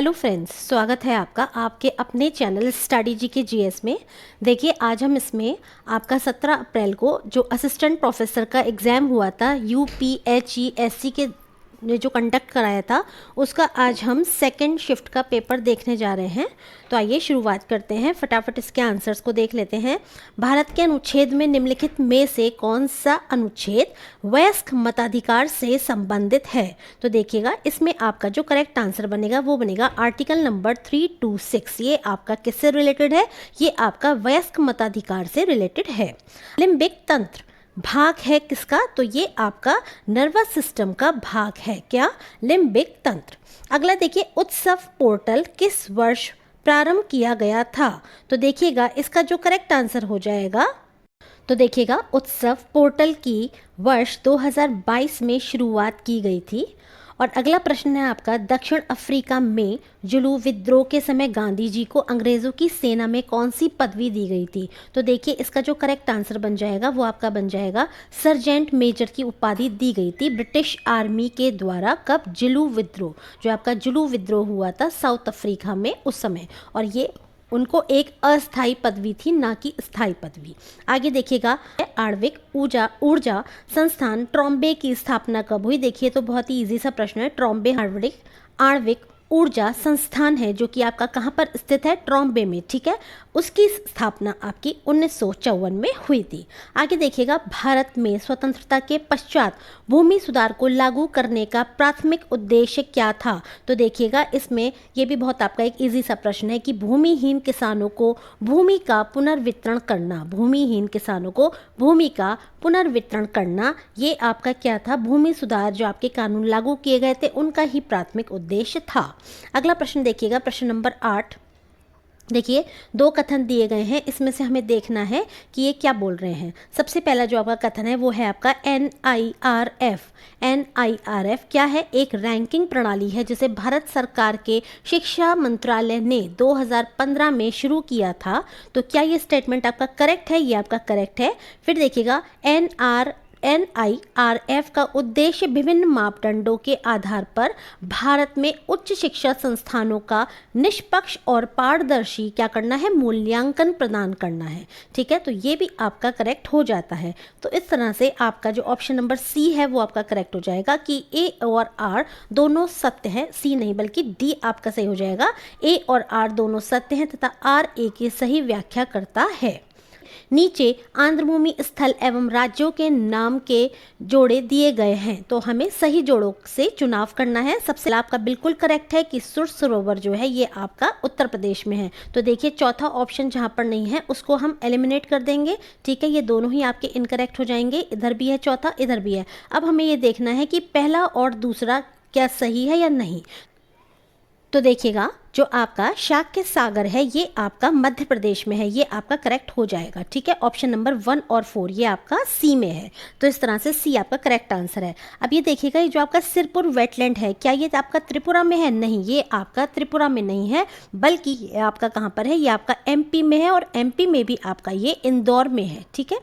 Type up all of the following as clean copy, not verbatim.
Hello friends, स्वागत है आपका आपके अपने चैनल स्टडी जी के जीएस में। देखिए, आज हम इसमें आपका 17 अप्रैल को जो असिस्टेंट प्रोफेसर का एग्ज़ाम हुआ था यूपीएचईएससी के ने जो कंडक्ट कराया था, उसका आज हम सेकंड शिफ्ट का पेपर देखने जा रहे हैं। तो आइए शुरुआत करते हैं, फटाफट इसके आंसर्स को देख लेते हैं। भारत के अनुच्छेद में निम्नलिखित में से कौन सा अनुच्छेद वयस्क मताधिकार से संबंधित है? तो देखिएगा, इसमें आपका जो करेक्ट आंसर बनेगा वो बनेगा आर्टिकल नंबर 326। ये आपका किससे रिलेटेड है? ये आपका वयस्क मताधिकार से रिलेटेड है। लिम्बिक तंत्र भाग है किसका? तो ये आपका नर्वस सिस्टम का भाग है। क्या? लिम्बिक तंत्र। अगला देखिए, उत्सव पोर्टल किस वर्ष प्रारंभ किया गया था? तो देखिएगा, इसका जो करेक्ट आंसर हो जाएगा, तो देखिएगा, उत्सव पोर्टल की वर्ष 2022 में शुरुआत की गई थी। और अगला प्रश्न है आपका, दक्षिण अफ्रीका में जुलू विद्रोह के समय गांधी जी को अंग्रेज़ों की सेना में कौन सी पदवी दी गई थी? तो देखिए, इसका जो करेक्ट आंसर बन जाएगा वो आपका बन जाएगा सर्जेंट मेजर की उपाधि दी गई थी ब्रिटिश आर्मी के द्वारा। कब? जुलू विद्रोह, जो आपका जुलू विद्रोह हुआ था साउथ अफ्रीका में उस समय, और ये उनको एक अस्थायी पदवी थी, ना कि स्थायी पदवी। आगे देखिएगा, आणविक ऊर्जा संस्थान ट्रॉम्बे की स्थापना कब हुई? देखिए, तो बहुत ही इजी सा प्रश्न है। ट्रॉम्बे आणविक ऊर्जा संस्थान है जो कि आपका कहाँ पर स्थित है? ट्रॉम्बे में, ठीक है। उसकी स्थापना आपकी 1954 में हुई थी। आगे देखिएगा, भारत में स्वतंत्रता के पश्चात भूमि सुधार को लागू करने का प्राथमिक उद्देश्य क्या था? तो देखिएगा, इसमें यह भी बहुत आपका एक इजी सा प्रश्न है कि भूमिहीन किसानों को भूमि का पुनर्वितरण करना। भूमिहीन किसानों को भूमि का पुनर्वितरण करना, ये आपका क्या था? भूमि सुधार जो आपके कानून लागू किए गए थे उनका ही प्राथमिक उद्देश्य था। अगला प्रश्न देखिएगा, प्रश्न नंबर 8। देखिए, दो कथन दिए गए हैं, इसमें से हमें देखना है कि ये क्या बोल रहे हैं। सबसे पहला जो आपका कथन है वो है आपका NIRF। NIRF क्या है? एक रैंकिंग प्रणाली है जिसे भारत सरकार के शिक्षा मंत्रालय ने 2015 में शुरू किया था। तो क्या ये स्टेटमेंट आपका करेक्ट है? ये आपका करेक्ट है। फिर देखिएगा, NIRF का उद्देश्य विभिन्न मापदंडों के आधार पर भारत में उच्च शिक्षा संस्थानों का निष्पक्ष और पारदर्शी क्या करना है? मूल्यांकन प्रदान करना है, ठीक है। तो ये भी आपका करेक्ट हो जाता है। तो इस तरह से आपका जो ऑप्शन नंबर सी है वो आपका करेक्ट हो जाएगा कि ए और आर दोनों सत्य हैं। सी नहीं बल्कि डी आपका सही हो जाएगा। ए और आर दोनों सत्य हैं तथा आर ए की सही व्याख्या करता है। नीचे आंध्रभूमि स्थल एवं राज्यों के नाम के जोड़े दिए गए हैं, तो हमें सही जोड़ों से चुनाव करना है। सबसे आपका बिल्कुल करेक्ट है कि सुर सरोवर जो है ये आपका उत्तर प्रदेश में है। तो देखिए, चौथा ऑप्शन जहाँ पर नहीं है उसको हम एलिमिनेट कर देंगे, ठीक है। ये दोनों ही आपके इनकरेक्ट हो जाएंगे, इधर भी है चौथा, इधर भी है। अब हमें ये देखना है कि पहला और दूसरा क्या सही है या नहीं। तो देखिएगा, जो आपका शाक्य सागर है ये आपका मध्य प्रदेश में है, ये आपका करेक्ट हो जाएगा, ठीक है। ऑप्शन नंबर 1 और 4 ये आपका सी में है। तो इस तरह से सी आपका करेक्ट आंसर है। अब ये देखिएगा, ये जो आपका सिरपुर वेटलैंड है, क्या ये आपका त्रिपुरा में है? नहीं, ये आपका त्रिपुरा में नहीं है, बल्कि ये आपका कहाँ पर है? ये आपका MP में है, और MP में भी आपका ये इंदौर में है, ठीक है।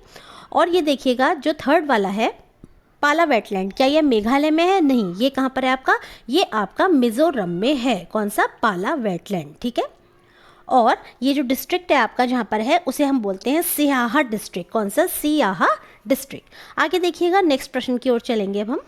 और ये देखिएगा, जो थर्ड वाला है पाला वेटलैंड, क्या ये मेघालय में है? नहीं, ये कहाँ पर है आपका? ये आपका मिजोरम में है। कौन सा? पाला वेटलैंड, ठीक है। और ये जो डिस्ट्रिक्ट है आपका जहाँ पर है उसे हम बोलते हैं सियाहा डिस्ट्रिक्ट। कौन सा? सियाहा डिस्ट्रिक्ट। आगे देखिएगा, नेक्स्ट प्रश्न की ओर चलेंगे अब हम।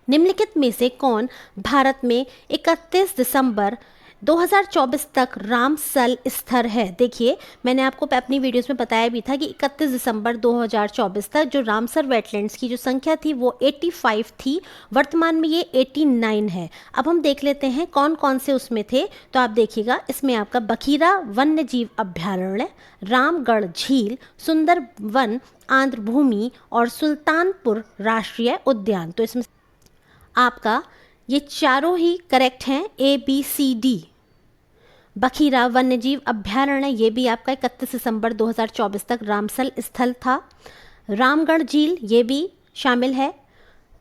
निम्नलिखित में से कौन भारत में 31 दिसंबर 2024 तक रामसल स्थिर है? देखिए, मैंने आपको अपनी वीडियोस में बताया भी था कि 31 दिसंबर 2024 तक जो रामसर वेटलैंड्स की जो संख्या थी वो 85 थी। वर्तमान में ये 89 है। अब हम देख लेते हैं कौन कौन से उसमें थे। तो आप देखिएगा, इसमें आपका बखीरा वन्य जीव अभ्यारण्य, रामगढ़ झील, सुंदरवन आंध्र भूमि और सुल्तानपुर राष्ट्रीय उद्यान। तो इसमें आपका ये चारों ही करेक्ट हैं, ABCD। बखीरा वन्यजीव अभ्यारण्य ये भी आपका 31 दिसंबर 2024 तक रामसल स्थल था। रामगढ़ झील ये भी शामिल है,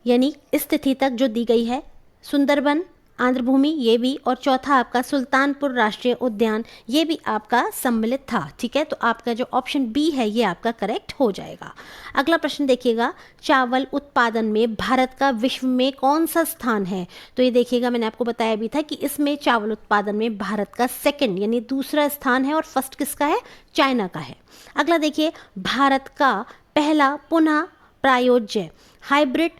यानी इस तिथि तक जो दी गई है। सुंदरवन आंध्र भूमि ये भी, और चौथा आपका सुल्तानपुर राष्ट्रीय उद्यान ये भी आपका सम्मिलित था। ठीक है, तो आपका जो ऑप्शन बी है ये आपका करेक्ट हो जाएगा। अगला प्रश्न देखिएगा, चावल उत्पादन में भारत का विश्व में कौन सा स्थान है? तो ये देखिएगा, मैंने आपको बताया भी था कि इसमें चावल उत्पादन में भारत का सेकंड यानी दूसरा स्थान है और फर्स्ट किसका है? चाइना का है। अगला देखिए, भारत का पहला पुनः प्रायोज्य हाइब्रिड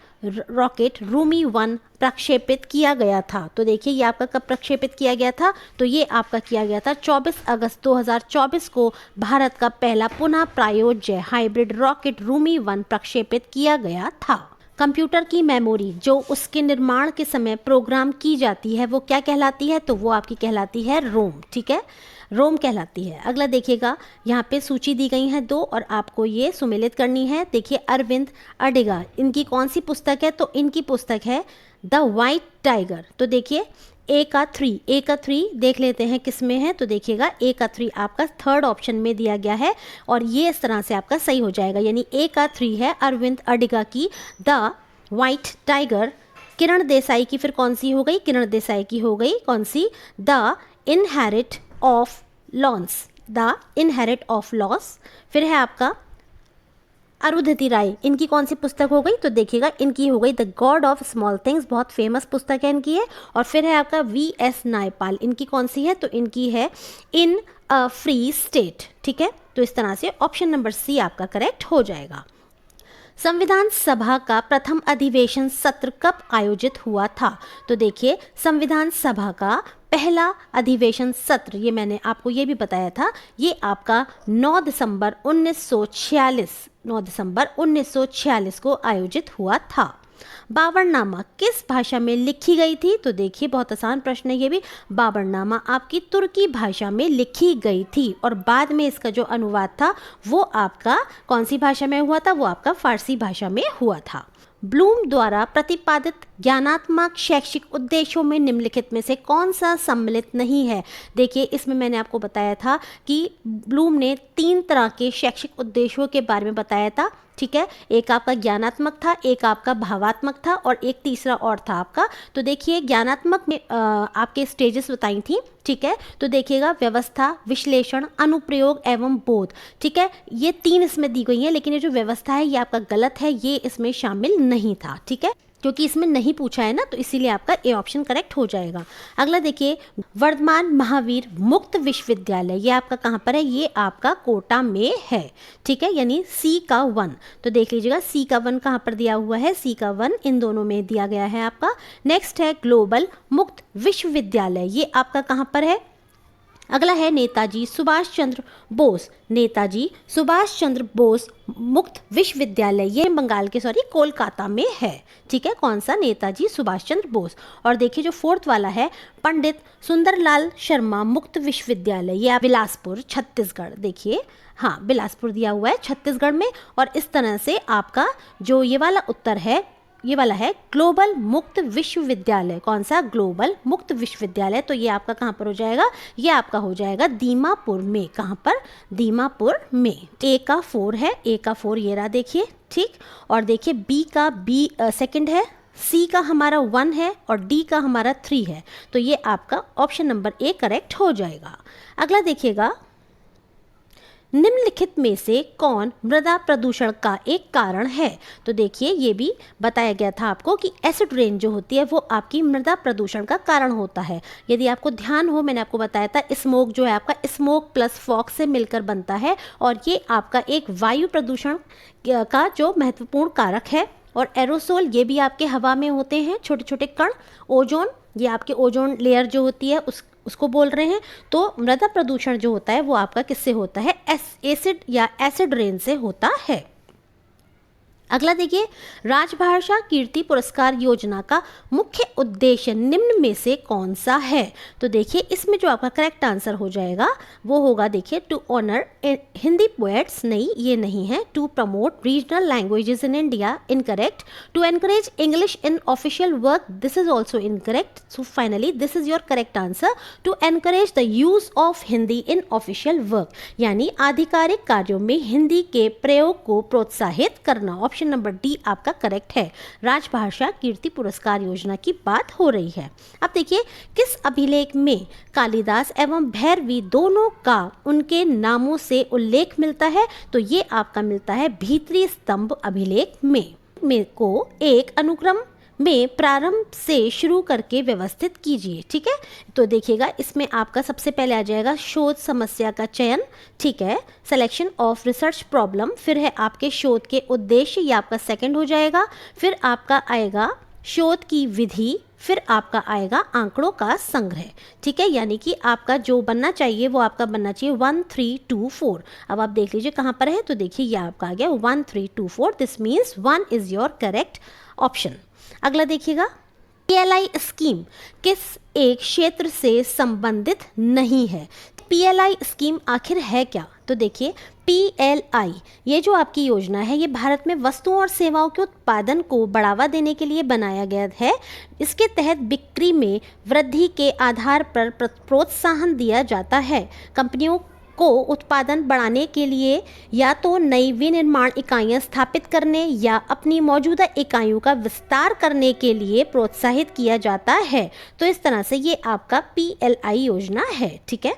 रॉकेट रूमी 1 प्रक्षेपित किया गया था। तो देखिए ये आपका कब प्रक्षेपित किया गया था? तो ये आपका किया गया था 24 अगस्त 2024 को भारत का पहला पुनः प्रायोज्य हाइब्रिड रॉकेट रूमी 1 प्रक्षेपित किया गया था। कंप्यूटर की मेमोरी जो उसके निर्माण के समय प्रोग्राम की जाती है वो क्या कहलाती है? तो वो आपकी कहलाती है रोम। ठीक है, रोम कहलाती है। अगला देखिएगा, यहाँ पे सूची दी गई है 2 और आपको ये सुमेलित करनी है। देखिए अरविंद अडिगा, इनकी कौन सी पुस्तक है? तो इनकी पुस्तक है द वाइट टाइगर। तो देखिए ए का 3 देख लेते हैं किस में है। तो देखिएगा ए का 3 आपका थर्ड ऑप्शन में दिया गया है और ये इस तरह से आपका सही हो जाएगा, यानी ए का 3 है अरविंद अडिगा की the white tiger. Kiran Desai की फिर कौन सी हो गई? किरण देसाई की हो गई कौन सी? The inherit of loss, the inherit of loss. फिर है आपका अरुंधति राय, इनकी कौन सी पुस्तक हो गई? तो देखिएगा इनकी हो गई the God of small things, बहुत फेमस पुस्तक है इनकी है। और फिर है आपका V.S. नायपाल, इनकी कौन सी है? तो इनकी है इन अ फ्री स्टेट। ठीक है, तो इस तरह से ऑप्शन नंबर सी आपका करेक्ट हो जाएगा। संविधान सभा का प्रथम अधिवेशन सत्र कब आयोजित हुआ था? तो देखिए संविधान सभा का पहला अधिवेशन सत्र, ये मैंने आपको ये भी बताया था, ये आपका 9 दिसंबर 1946 को आयोजित हुआ था। बाबरनामा किस भाषा में लिखी गई थी? तो देखिए बहुत आसान प्रश्न है ये भी। बाबरनामा आपकी तुर्की भाषा में लिखी गई थी और बाद में इसका जो अनुवाद था वो आपका कौन सी भाषा में हुआ था? वो आपका फारसी भाषा में हुआ था। ब्लूम द्वारा प्रतिपादित ज्ञानात्मक शैक्षिक उद्देश्यों में निम्नलिखित में से कौन सा सम्मिलित नहीं है? देखिए इसमें मैंने आपको बताया था कि ब्लूम ने 3 तरह के शैक्षिक उद्देश्यों के बारे में बताया था। ठीक है, एक आपका ज्ञानात्मक था, एक आपका भावात्मक था और एक तीसरा और था आपका। तो देखिए ज्ञानात्मक में आपके स्टेजेस बताई थी। ठीक है, तो देखिएगा व्यवस्था, विश्लेषण, अनुप्रयोग एवं बोध। ठीक है, ये 3 इसमें दी गई हैं, लेकिन ये जो व्यवस्था है ये आपका गलत है, ये इसमें शामिल नहीं था। ठीक है, क्योंकि इसमें नहीं पूछा है ना, तो इसीलिए आपका ए ऑप्शन करेक्ट हो जाएगा। अगला देखिए, वर्धमान महावीर मुक्त विश्वविद्यालय, ये आपका कहाँ पर है? ये आपका कोटा में है। ठीक है, यानी सी का 1। तो देख लीजिएगा सी का 1 कहाँ पर दिया हुआ है? सी का 1 इन दोनों में दिया गया है आपका। नेक्स्ट है ग्लोबल मुक्त विश्वविद्यालय, ये आपका कहाँ पर है? अगला है नेताजी सुभाष चंद्र बोस, नेताजी सुभाष चंद्र बोस मुक्त विश्वविद्यालय, ये बंगाल के कोलकाता में है। ठीक है, कौन सा? नेताजी सुभाष चंद्र बोस। और देखिए जो 4th वाला है पंडित सुंदरलाल शर्मा मुक्त विश्वविद्यालय, ये बिलासपुर छत्तीसगढ़। देखिए हाँ, बिलासपुर दिया हुआ है छत्तीसगढ़ में। और इस तरह से आपका जो ये वाला उत्तर है, ये वाला है ग्लोबल मुक्त विश्वविद्यालय। कौन सा? ग्लोबल मुक्त विश्वविद्यालय। तो ये आपका कहाँ पर हो जाएगा? ये आपका हो जाएगा दीमापुर में। कहाँ पर? दीमापुर में। ए का 4 है, ए का 4 ये रहा देखिए। ठीक, और देखिए बी का सेकंड है, सी का हमारा 1 है और डी का हमारा 3 है। तो ये आपका ऑप्शन नंबर ए करेक्ट हो जाएगा। अगला देखिएगा, निम्नलिखित में से कौन मृदा प्रदूषण का एक कारण है? तो देखिए ये भी बताया गया था आपको कि एसिड रेन जो होती है वो आपकी मृदा प्रदूषण का कारण होता है। यदि आपको ध्यान हो, मैंने आपको बताया था स्मोक जो है आपका स्मोक प्लस फॉग से मिलकर बनता है और ये आपका एक वायु प्रदूषण का जो महत्वपूर्ण कारक है। और एरोसोल ये भी आपके हवा में होते हैं, छोटे छोटे कण। ओजोन, ये आपके ओजोन लेयर जो होती है उसको बोल रहे हैं। तो मृदा प्रदूषण जो होता है वो आपका किससे होता है? एसिड या एसिड रेन से होता है। अगला देखिए, राजभाषा कीर्ति पुरस्कार योजना का मुख्य उद्देश्य निम्न में से कौन सा है? तो देखिए इसमें जो आपका करेक्ट आंसर हो जाएगा वो होगा, देखिए टू ऑनर हिंदी पोएट्स, नहीं ये नहीं है। To promote regional languages in India, incorrect. To encourage English in official work, this is also incorrect. So finally this is your correct answer, to encourage the use of Hindi in official work, यानी आधिकारिक कार्यों में हिंदी के प्रयोग को प्रोत्साहित करना। Option number D आपका करेक्ट है। राजभाषा कीर्ति पुरस्कार योजना की बात हो रही है। अब देखिए किस अभिलेख में कालिदास एवं भैरवी दोनों का उनके नामों से उल्लेख मिलता है, तो ये आपका मिलता है भीतरी स्तंभ अभिलेख में को एक अनुक्रम में प्रारंभ से शुरू करके व्यवस्थित कीजिए। ठीक है, तो देखिएगा इसमें आपका सबसे पहले आ जाएगा शोध समस्या का चयन, ठीक है, सिलेक्शन ऑफ रिसर्च प्रॉब्लम, फिर है आपके शोध के उद्देश्य, ये आपका सेकंड हो जाएगा, फिर आपका आएगा शोध की विधि, फिर आपका आएगा आंकड़ों का संग्रह। ठीक है, यानी कि आपका जो बनना चाहिए वो आपका बनना चाहिए 1 3 2 4। अब आप देख लीजिए कहाँ पर है, तो देखिए ये आपका आ गया 1 3 2 4। This means 1 is your correct option. अगला देखिएगा, पीएलआई स्कीम किस एक क्षेत्र से संबंधित नहीं है। पीएलआई स्कीम आखिर है क्या, तो देखिए पीएलआई ये जो आपकी योजना है ये भारत में वस्तुओं और सेवाओं के उत्पादन को बढ़ावा देने के लिए बनाया गया है। इसके तहत बिक्री में वृद्धि के आधार पर प्रोत्साहन दिया जाता है। कंपनियों को उत्पादन बढ़ाने के लिए या तो नई विनिर्माण इकाइयां स्थापित करने या अपनी मौजूदा इकाइयों का विस्तार करने के लिए प्रोत्साहित किया जाता है। तो इस तरह से ये आपका पीएलआई योजना है। ठीक है,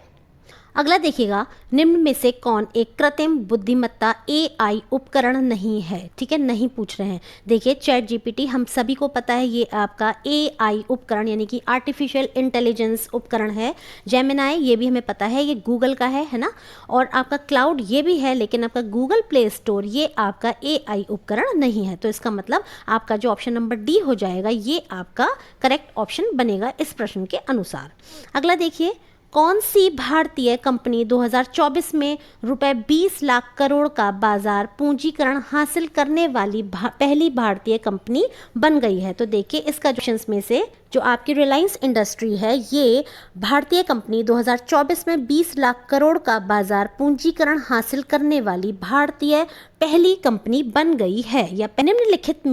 अगला देखिएगा, निम्न में से कौन एक कृत्रिम बुद्धिमत्ता एआई उपकरण नहीं है। ठीक है, नहीं पूछ रहे हैं। देखिए चैट जीपीटी हम सभी को पता है ये आपका एआई उपकरण यानी कि आर्टिफिशियल इंटेलिजेंस उपकरण है। जेमिनाई ये भी हमें पता है ये गूगल का है ना, और आपका क्लाउड ये भी है, लेकिन आपका गूगल प्ले स्टोर ये आपका एआई उपकरण नहीं है। तो इसका मतलब आपका जो ऑप्शन नंबर डी हो जाएगा ये आपका करेक्ट ऑप्शन बनेगा इस प्रश्न के अनुसार। अगला देखिए, कौन सी भारतीय कंपनी 2024 में रुपए 20 लाख करोड़ का बाजार पूंजीकरण हासिल करने वाली पहली भारतीय कंपनी बन गई है। तो देखिए इसका ऑप्शंस में से जो आपकी रिलायंस इंडस्ट्री है ये भारतीय कंपनी 2024 में 20 लाख करोड़ का बाजार पूंजीकरण हासिल करने वाली भारतीय पहली कंपनी बन गई है। या निम्नलिखित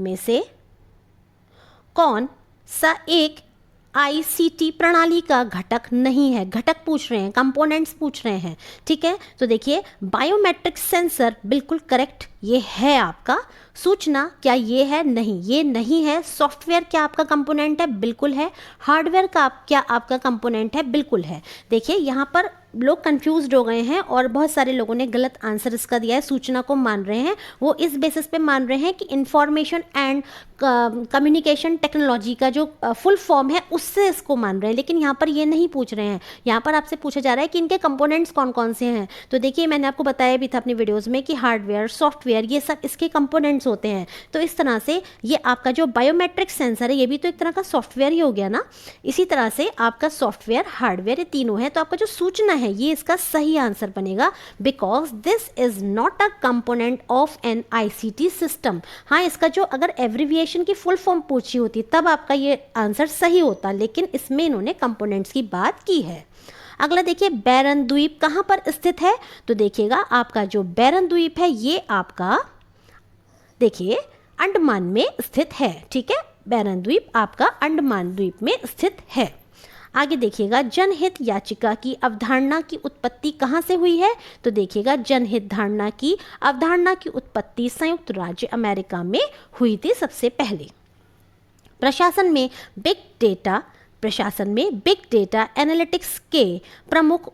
में से कौन सा एक आईसीटी प्रणाली का घटक नहीं है। घटक पूछ रहे हैं, कंपोनेंट्स पूछ रहे हैं। ठीक है, तो देखिए बायोमेट्रिक सेंसर बिल्कुल करेक्ट ये है आपका। सूचना क्या ये है, नहीं ये नहीं है। सॉफ्टवेयर क्या आपका कंपोनेंट है, बिल्कुल है। हार्डवेयर का क्या आपका कंपोनेंट है, बिल्कुल है। देखिए यहाँ पर लोग कंफ्यूज्ड हो गए हैं और बहुत सारे लोगों ने गलत आंसर इसका दिया है। सूचना को मान रहे हैं, वो इस बेसिस पे मान रहे हैं कि इंफॉर्मेशन एंड कम्युनिकेशन टेक्नोलॉजी का जो फुल फॉर्म है उससे इसको मान रहे हैं, लेकिन यहाँ पर ये नहीं पूछ रहे हैं। यहाँ पर आपसे पूछा जा रहा है कि इनके कंपोनेंट्स कौन कौन से हैं। तो देखिए मैंने आपको बताया भी था अपनी वीडियोज़ में कि हार्डवेयर सॉफ्टवेयर ये सब इसके कंपोनेंट्स होते हैं। तो इस तरह से ये आपका जो बायोमेट्रिक सेंसर है ये भी तो एक तरह का सॉफ्टवेयर ही हो गया ना। इसी तरह से आपका सॉफ्टवेयर हार्डवेयर ये तीनों है। तो आपका जो सूचना है ये इसका सही आंसर बनेगा, because this is not a component of an ICT system. हाँ, इसका जो अगर एब्रिविएशन की फुल फॉर्म पूछी होती तब आपका ये आंसर सही होता, लेकिन इसमें इन्होंने कंपोनेंट्स की बात की है। अगला देखिए, बैरन द्वीप कहाँ पर स्थित है। तो देखिएगा आपका जो बैरन द्वीप है ये आपका देखिए अंडमान में स्थित है। ठीक है, बैरन द्वीप आपका अंडमान द्वीप में स्थित है। आगे देखिएगा, जनहित याचिका की अवधारणा की उत्पत्ति कहाँ से हुई है। तो देखिएगा जनहित धारणा की अवधारणा की उत्पत्ति संयुक्त राज्य अमेरिका में हुई थी सबसे पहले। प्रशासन में बिग डेटा एनालिटिक्स के प्रमुख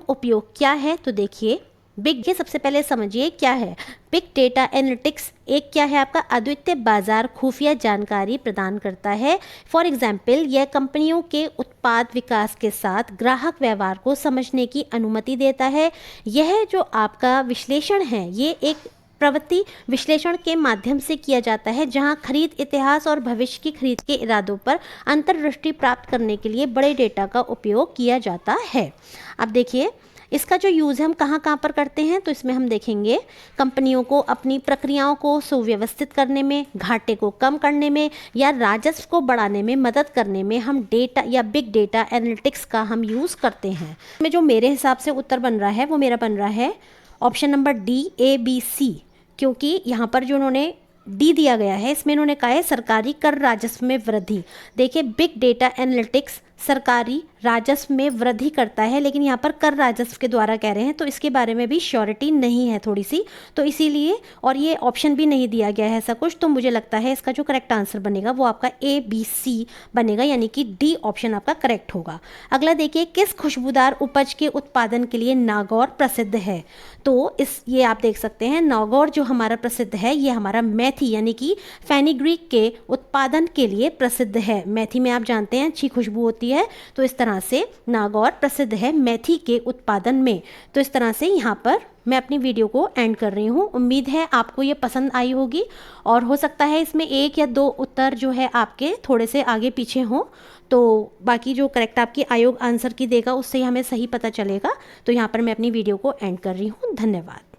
उपयोग क्या है। तो देखिए ये सबसे पहले समझिए क्या है। बिग डेटा एनालिटिक्स एक क्या है आपका अद्वितीय बाजार खुफिया जानकारी प्रदान करता है। फॉर एग्जाम्पल यह कंपनियों के उत्पाद विकास के साथ ग्राहक व्यवहार को समझने की अनुमति देता है। यह जो आपका विश्लेषण है ये एक प्रवृत्ति विश्लेषण के माध्यम से किया जाता है, जहां खरीद इतिहास और भविष्य की खरीद के इरादों पर अंतर्दृष्टि प्राप्त करने के लिए बड़े डेटा का उपयोग किया जाता है। अब देखिए इसका जो यूज़ है हम कहाँ कहाँ पर करते हैं। तो इसमें हम देखेंगे कंपनियों को अपनी प्रक्रियाओं को सुव्यवस्थित करने में, घाटे को कम करने में या राजस्व को बढ़ाने में मदद करने में हम डेटा या बिग डेटा एनालिटिक्स का हम यूज़ करते हैं। इसमें जो मेरे हिसाब से उत्तर बन रहा है वो मेरा बन रहा है ऑप्शन नंबर डी ABC, क्योंकि यहाँ पर जो उन्होंने डी दिया गया है इसमें इन्होंने कहा है सरकारी कर राजस्व में वृद्धि। देखिए बिग डेटा एनालिटिक्स सरकारी राजस्व में वृद्धि करता है, लेकिन यहाँ पर कर राजस्व के द्वारा कह रहे हैं तो इसके बारे में भी श्योरिटी नहीं है थोड़ी सी, तो इसीलिए, और ये ऑप्शन भी नहीं दिया गया है ऐसा कुछ, तो मुझे लगता है इसका जो करेक्ट आंसर बनेगा वो आपका ABC बनेगा, यानी कि डी ऑप्शन आपका करेक्ट होगा। अगला देखिए, किस खुशबूदार उपज के उत्पादन के लिए नागौर प्रसिद्ध है? तो ये आप देख सकते हैं, नागौर जो हमारा प्रसिद्ध है ये हमारा मेथी यानी कि फेनिग्रीक के उत्पादन के लिए प्रसिद्ध है। मेथी में आप जानते हैं अच्छी खुशबू होती है, तो इस तरह से नागौर प्रसिद्ध है मेथी के उत्पादन में। तो इस तरह से यहाँ पर मैं अपनी वीडियो को एंड कर रही हूँ। उम्मीद है आपको ये पसंद आई होगी, और हो सकता है इसमें 1 या 2 उत्तर जो है आपके थोड़े से आगे पीछे हों, तो बाकी जो करेक्ट आपकी आयोग आंसर की देगा उससे हमें सही पता चलेगा। तो यहाँ पर मैं अपनी वीडियो को एंड कर रही हूँ। धन्यवाद।